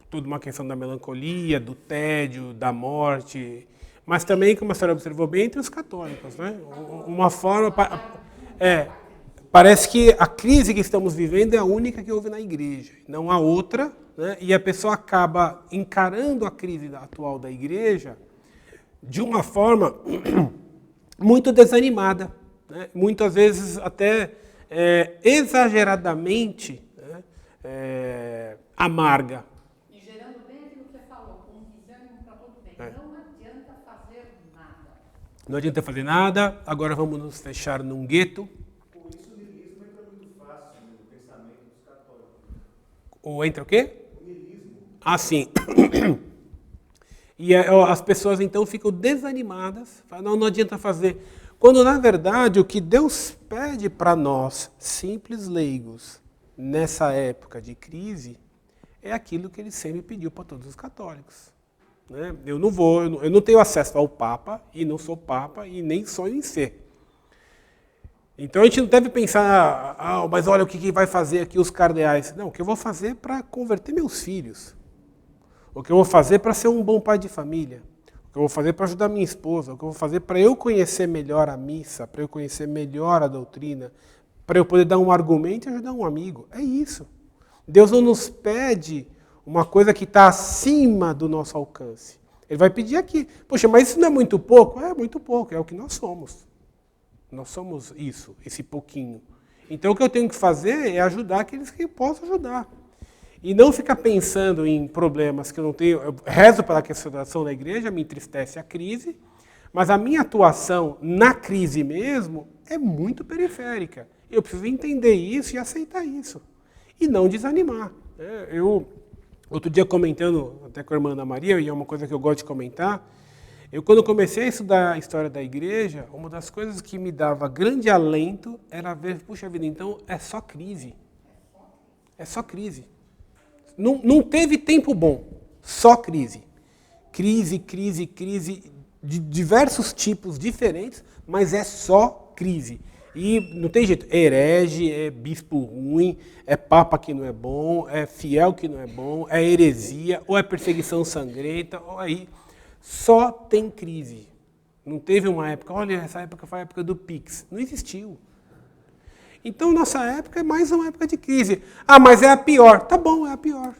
tudo uma questão da melancolia, do tédio, da morte, mas também, como a senhora observou bem, entre os católicos. Né? Uma forma... Parece que a crise que estamos vivendo é a única que houve na igreja, não há outra, né? E a pessoa acaba encarando a crise atual da igreja de uma forma muito desanimada, né? Muitas vezes até exageradamente, né? Amarga. E gerando bem aquilo que você falou, um desânimo para todo bem. Não adianta fazer nada. Não adianta fazer nada, agora vamos nos fechar num gueto. Ou entra o quê? O niilismo. Sim. E as pessoas então ficam desanimadas, falam, não adianta fazer. Quando na verdade o que Deus pede para nós, simples leigos, nessa época de crise, é aquilo que ele sempre pediu para todos os católicos. Né? Eu não tenho acesso ao Papa, e não sou Papa, e nem sonho em ser. Então a gente não deve pensar, mas olha o que vai fazer aqui os cardeais. Não, o que eu vou fazer para converter meus filhos. O que eu vou fazer para ser um bom pai de família? O que eu vou fazer para ajudar minha esposa? O que eu vou fazer para eu conhecer melhor a missa? Para eu conhecer melhor a doutrina? Para eu poder dar um argumento e ajudar um amigo? É isso. Deus não nos pede uma coisa que está acima do nosso alcance. Ele vai pedir aqui. Poxa, mas isso não é muito pouco? É muito pouco, é o que nós somos. Nós somos isso, esse pouquinho. Então o que eu tenho que fazer é ajudar aqueles que eu posso ajudar. E não ficar pensando em problemas que eu não tenho. Eu rezo para que a situação da igreja, me entristece a crise, mas a minha atuação na crise mesmo é muito periférica. Eu preciso entender isso e aceitar isso. E não desanimar. Eu, outro dia comentando até com a irmã Ana Maria, e é uma coisa que eu gosto de comentar, eu quando comecei a estudar a história da igreja, uma das coisas que me dava grande alento era ver, puxa vida, então é só crise. É só crise. Não teve tempo bom, só crise. Crise de diversos tipos diferentes, mas é só crise. E não tem jeito, é herege, é bispo ruim, é papa que não é bom, é fiel que não é bom, é heresia, ou é perseguição sangrenta, ou aí só tem crise. Não teve uma época, olha, essa época foi a época do Pix. Não existiu. Então, nossa época é mais uma época de crise. Ah, mas é a pior. Tá bom, é a pior.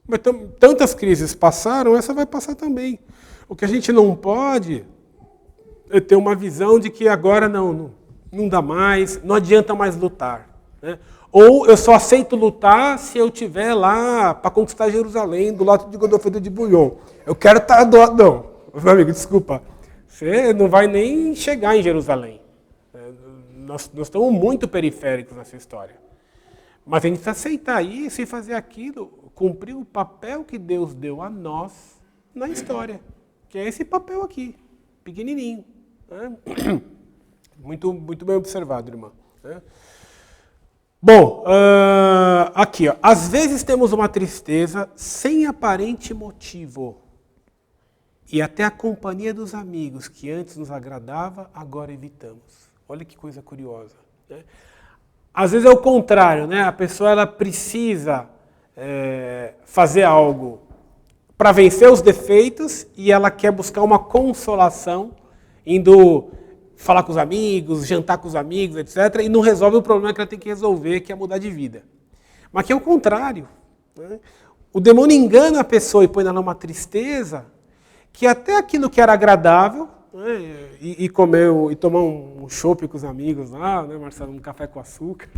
Mas tantas crises passaram, essa vai passar também. O que a gente não pode é ter uma visão de que agora não dá mais, não adianta mais lutar. Né? Ou eu só aceito lutar se eu estiver lá para conquistar Jerusalém, do lado de Godofredo de Bouillon. Eu quero estar do lado... Não, meu amigo, desculpa. Você não vai nem chegar em Jerusalém. Nós estamos muito periféricos nessa história. Mas a gente precisa aceitar isso e fazer aquilo, cumprir o papel que Deus deu a nós na história. Que é esse papel aqui, pequenininho. Né? Muito bem observado, irmã. Né? Bom, aqui, ó. Às vezes temos uma tristeza sem aparente motivo. E até a companhia dos amigos que antes nos agradava, agora evitamos. Olha que coisa curiosa. Né? Às vezes é o contrário, né? A pessoa ela precisa fazer algo para vencer os defeitos e ela quer buscar uma consolação, indo falar com os amigos, jantar com os amigos, etc. E não resolve o problema que ela tem que resolver, que é mudar de vida. Mas aqui é o contrário. Né? O demônio engana a pessoa e põe ela numa tristeza que até aquilo que era agradável, né, e comer e tomar um chopp com os amigos lá, né, Marcelo, um café com açúcar.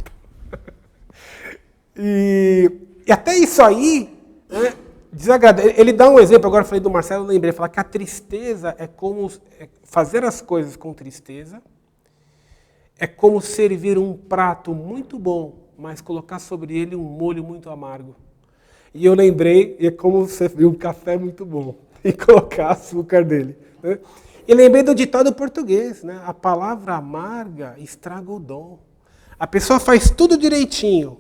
E até isso aí, né, desagrada. Ele dá um exemplo, agora eu falei do Marcelo, eu lembrei, falar que a tristeza é como fazer as coisas com tristeza, é como servir um prato muito bom, mas colocar sobre ele um molho muito amargo. E eu lembrei, é como servir um café muito bom e colocar açúcar nele. Né? E lembrei do ditado português, né? A palavra amarga estraga o dom. A pessoa faz tudo direitinho,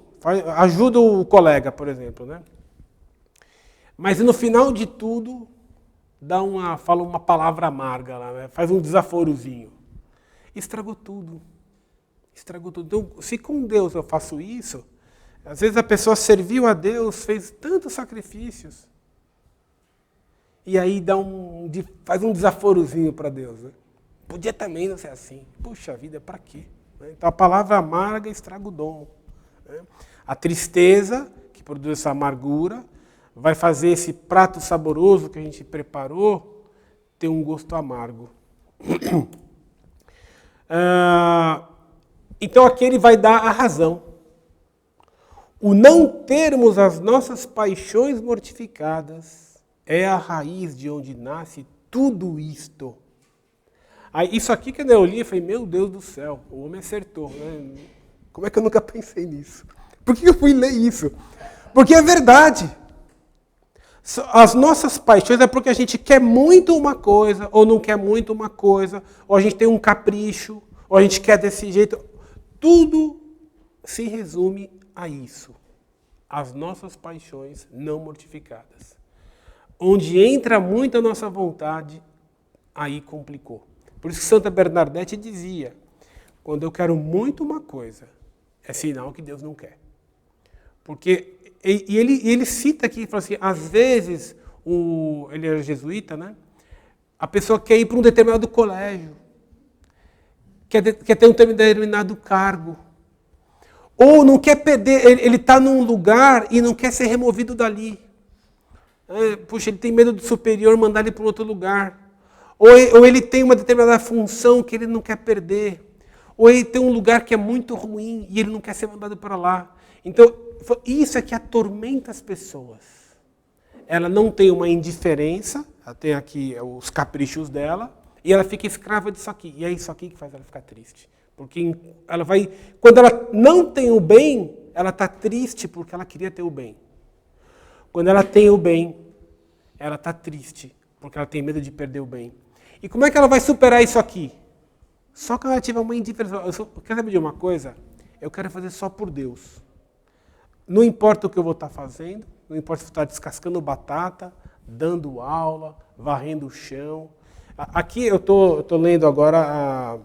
ajuda o colega, por exemplo, né? Mas no final de tudo, fala uma palavra amarga lá, né? Faz um desaforozinho. Estragou tudo. Estragou tudo. Então, se com Deus eu faço isso, às vezes a pessoa serviu a Deus, fez tantos sacrifícios, e aí faz um desaforozinho para Deus. Né? Podia também não ser assim. Puxa vida, para quê? Então a palavra amarga estraga o dom. Né? A tristeza, que produz essa amargura, vai fazer esse prato saboroso que a gente preparou ter um gosto amargo. Então aqui ele vai dar a razão. O não termos as nossas paixões mortificadas é a raiz de onde nasce tudo isto. Aí, isso aqui que eu li, eu falei, meu Deus do céu, o homem acertou. Né? Como é que eu nunca pensei nisso? Por que eu fui ler isso? Porque é verdade. As nossas paixões é porque a gente quer muito uma coisa, ou não quer muito uma coisa, ou a gente tem um capricho, ou a gente quer desse jeito. Tudo se resume a isso. As nossas paixões não mortificadas. Onde entra muito a nossa vontade, aí complicou. Por isso que Santa Bernadette dizia, quando eu quero muito uma coisa, é sinal que Deus não quer. Porque E ele cita aqui, fala assim, às vezes, ele era jesuíta, né? A pessoa quer ir para um determinado colégio, quer ter um determinado cargo, ou não quer perder, ele está num lugar e não quer ser removido dali. Puxa, ele tem medo do superior mandar ele para um outro lugar. Ou ele tem uma determinada função que ele não quer perder. Ou ele tem um lugar que é muito ruim e ele não quer ser mandado para lá. Então, isso é que atormenta as pessoas. Ela não tem uma indiferença, ela tem aqui os caprichos dela, e ela fica escrava disso aqui. E é isso aqui que faz ela ficar triste. Porque ela vai, quando ela não tem o bem, ela está triste porque ela queria ter o bem. Quando ela tem o bem, ela está triste porque ela tem medo de perder o bem. E como é que ela vai superar isso aqui? Só que ela tiver uma indiferença. Quer saber de uma coisa? Eu quero fazer só por Deus. Não importa o que eu vou estar fazendo, não importa se eu estar descascando batata, dando aula, varrendo o chão. Aqui eu estou lendo agora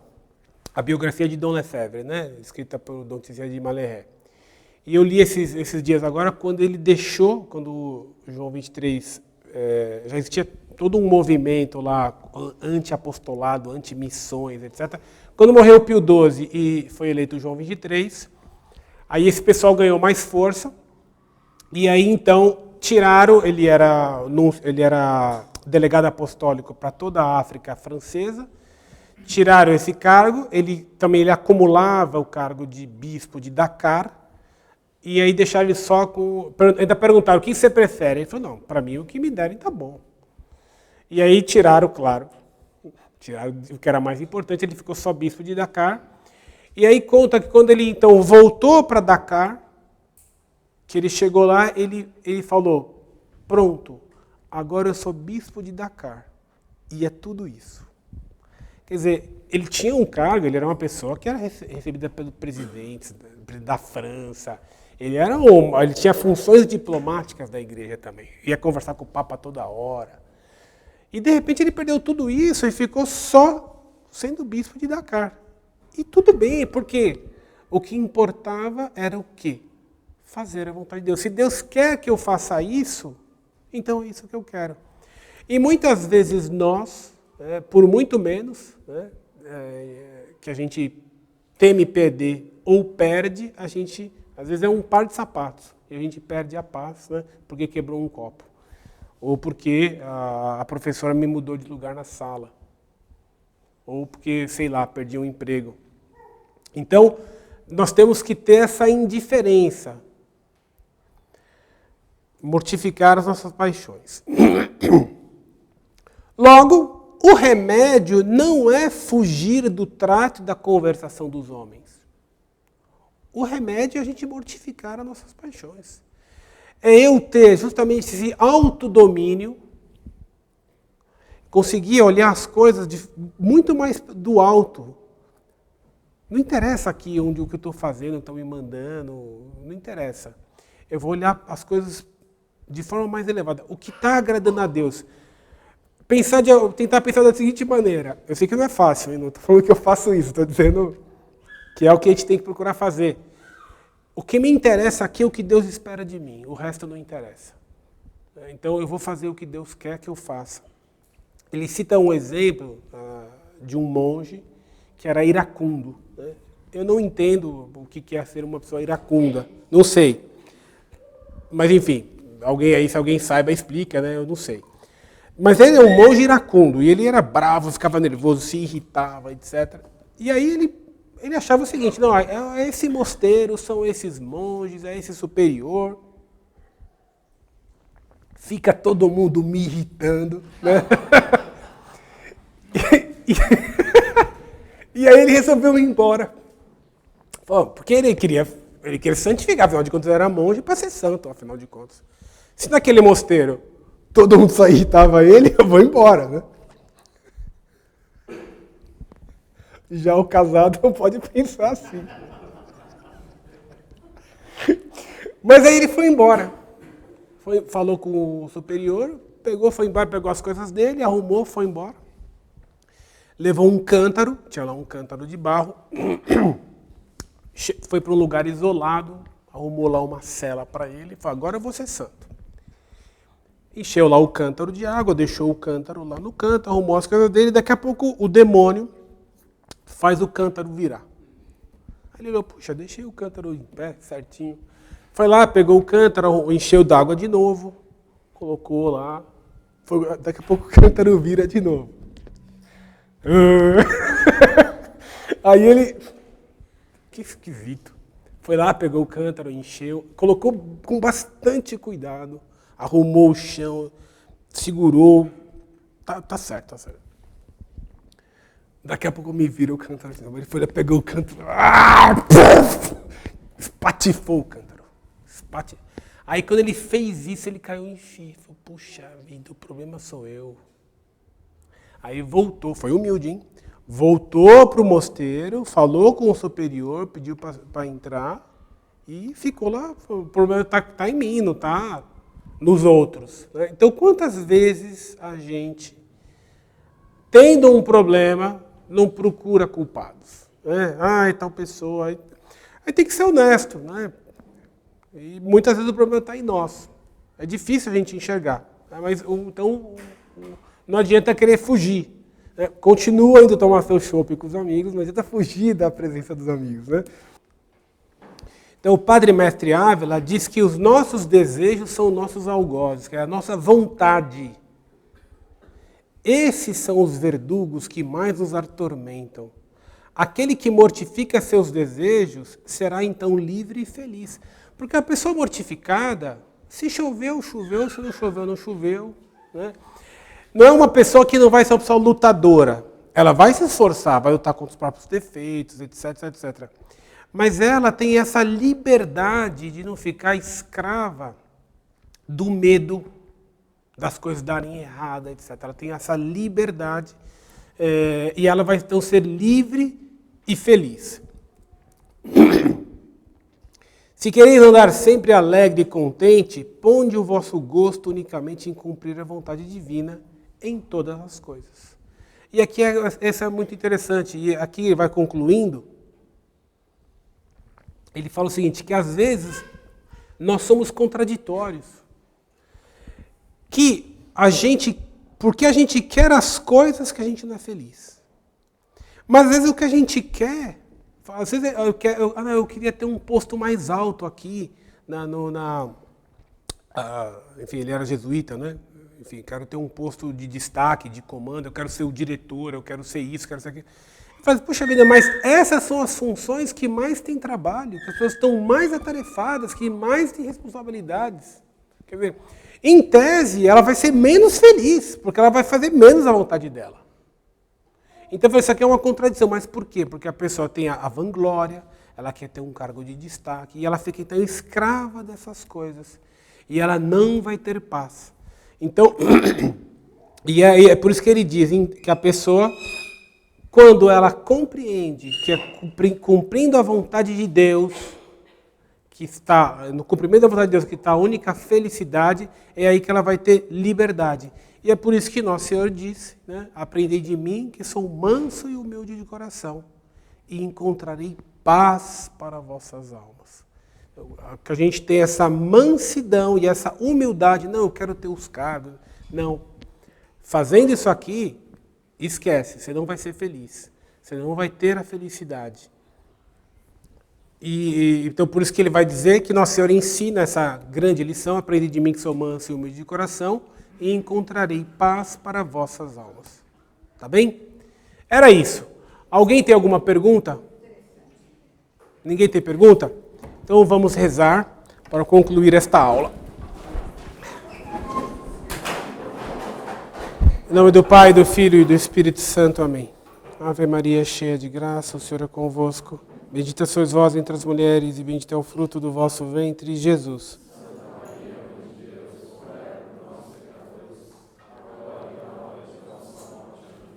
a biografia de Dom Lefebvre, né? Escrita por Dom Cizé de Malherbe. E eu li esses dias agora, quando ele deixou, quando o João 23, já existia todo um movimento lá, anti-apostolado, anti-missões, etc. Quando morreu Pio XII e foi eleito João 23, aí esse pessoal ganhou mais força, e aí então tiraram, ele era delegado apostólico para toda a África francesa, tiraram esse cargo, ele acumulava o cargo de bispo de Dakar, e aí deixaram ele só com... Ainda perguntaram, o que você prefere? Ele falou, não, para mim o que me derem tá bom. E aí tiraram, claro, o que era mais importante, ele ficou só bispo de Dakar. E aí conta que quando ele então voltou para Dakar, que ele chegou lá, ele falou, pronto, agora eu sou bispo de Dakar. E é tudo isso. Quer dizer, ele tinha um cargo, ele era uma pessoa que era recebida pelo presidente da França. Ele tinha funções diplomáticas da igreja também. Ia conversar com o Papa toda hora. E de repente ele perdeu tudo isso e ficou só sendo bispo de Dakar. E tudo bem, porque o que importava era o quê? Fazer a vontade de Deus. Se Deus quer que eu faça isso, então é isso que eu quero. E muitas vezes nós, por muito menos, que a gente teme perder ou perde, a gente, às vezes é um par de sapatos, e a gente perde a paz, porque quebrou um copo. Ou porque a professora me mudou de lugar na sala. Ou porque, sei lá, perdi um emprego. Então, nós temos que ter essa indiferença. Mortificar as nossas paixões. Logo, o remédio não é fugir do trato e da conversação dos homens. O remédio é a gente mortificar as nossas paixões. É eu ter justamente esse autodomínio, conseguir olhar as coisas muito mais do alto. Não interessa aqui onde o que eu estou fazendo, estão me mandando, não interessa. Eu vou olhar as coisas de forma mais elevada. O que está agradando a Deus. Tentar pensar da seguinte maneira. Eu sei que não é fácil, hein? Não estou falando que eu faço isso, estou dizendo que é o que a gente tem que procurar fazer. O que me interessa aqui é o que Deus espera de mim, o resto não interessa. Então eu vou fazer o que Deus quer que eu faça. Ele cita um exemplo de um monge que era iracundo. Eu não entendo o que é ser uma pessoa iracunda, não sei. Mas enfim, se alguém saiba, explica, né? Eu não sei. Mas ele é um monge iracundo, e ele era bravo, ficava nervoso, se irritava, etc. E aí ele achava o seguinte, não, é esse mosteiro, são esses monges, é esse superior. Fica todo mundo me irritando, né? E aí ele resolveu ir embora. Porque ele queria santificar, afinal de contas era monge para ser santo, afinal de contas. Se naquele mosteiro todo mundo só irritava ele, eu vou embora, né? Já o casado não pode pensar assim. Mas aí ele foi embora. Falou com o superior, foi embora, pegou as coisas dele, arrumou, foi embora. Levou um cântaro, tinha lá um cântaro de barro, foi para um lugar isolado, arrumou lá uma cela para ele e falou, agora eu vou ser santo. Encheu lá o cântaro de água, deixou o cântaro lá no canto, arrumou as coisas dele, e daqui a pouco o demônio faz o cântaro virar. Aí ele olhou, puxa, deixei o cântaro em pé, certinho. Foi lá, pegou o cântaro, encheu d'água de novo, colocou lá, daqui a pouco o cântaro vira de novo. Aí ele, que esquisito, foi lá, pegou o cântaro, encheu, colocou com bastante cuidado, arrumou o chão, segurou, tá certo, tá certo. Daqui a pouco me vira o cântaro, ele foi lá, pegou o cântaro, espatifou o cântaro. Aí quando ele fez isso, ele caiu em si, falou, puxa vida, o problema sou eu. Aí voltou, foi humilde, hein? Voltou para o mosteiro, falou com o superior, pediu para entrar e ficou lá. O problema está em mim, não está nos outros. Né? Então, quantas vezes a gente, tendo um problema, não procura culpados? Né? Tal pessoa. Aí tem que ser honesto. Né? E muitas vezes o problema está em nós. É difícil a gente enxergar. Né? Mas então não adianta querer fugir. Né? Continua indo tomar seu chopp com os amigos, não adianta fugir da presença dos amigos. Né? Então o Padre Mestre Ávila diz que os nossos desejos são nossos algozes, que é a nossa vontade. Esses são os verdugos que mais nos atormentam. Aquele que mortifica seus desejos será então livre e feliz. Porque a pessoa mortificada, se choveu, choveu, se não choveu, não choveu. Né? Não é uma pessoa que não vai ser uma pessoa lutadora. Ela vai se esforçar, vai lutar contra os próprios defeitos, etc, etc. Mas ela tem essa liberdade de não ficar escrava do medo das coisas darem errado, etc. Ela tem essa liberdade e ela vai então ser livre e feliz. Se quereis andar sempre alegre e contente, ponde o vosso gosto unicamente em cumprir a vontade divina em todas as coisas. E aqui essa é muito interessante. E aqui ele vai concluindo. Ele fala o seguinte, que às vezes nós somos contraditórios. Porque a gente quer as coisas que a gente não é feliz. Mas às vezes o que a gente quer, às vezes eu queria ter um posto mais alto aqui, enfim, ele era jesuíta, né? Enfim, quero ter um posto de destaque, de comando, eu quero ser o diretor, eu quero ser isso, quero ser aquilo. Fala, puxa vida, mas essas são as funções que mais têm trabalho, que as pessoas estão mais atarefadas, que mais têm responsabilidades. Quer dizer, em tese, ela vai ser menos feliz, porque ela vai fazer menos a vontade dela. Então, isso aqui é uma contradição. Mas por quê? Porque a pessoa tem a vanglória, ela quer ter um cargo de destaque, e ela fica, então, escrava dessas coisas. E ela não vai ter paz. Então, e é por isso que ele diz que a pessoa, quando ela compreende que é cumprindo a vontade de Deus, que está no cumprimento da vontade de Deus, que está a única felicidade, é aí que ela vai ter liberdade. E é por isso que Nosso Senhor disse, né, aprendei de mim que sou manso e humilde de coração, e encontrarei paz para vossas almas. Que a gente tem essa mansidão e essa humildade, não, eu quero ter os cargos, não. Fazendo isso aqui, esquece, você não vai ser feliz, você não vai ter a felicidade. Então, por isso que ele vai dizer que Nosso Senhor ensina essa grande lição, aprende de mim que sou manso e humilde de coração, e encontrarei paz para vossas almas. Tá bem? Era isso. Alguém tem alguma pergunta? Ninguém tem pergunta? Então vamos rezar para concluir esta aula. Em nome do Pai, do Filho e do Espírito Santo. Amém. Ave Maria, cheia de graça, o Senhor é convosco. Bendita sois vós entre as mulheres, e bendito é o fruto do vosso ventre, Jesus.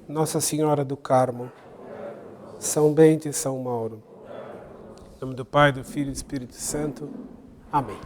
Nossa Senhora do Carmo, São Bento e São Mauro. Em nome do Pai, do Filho e do Espírito Santo. Amém.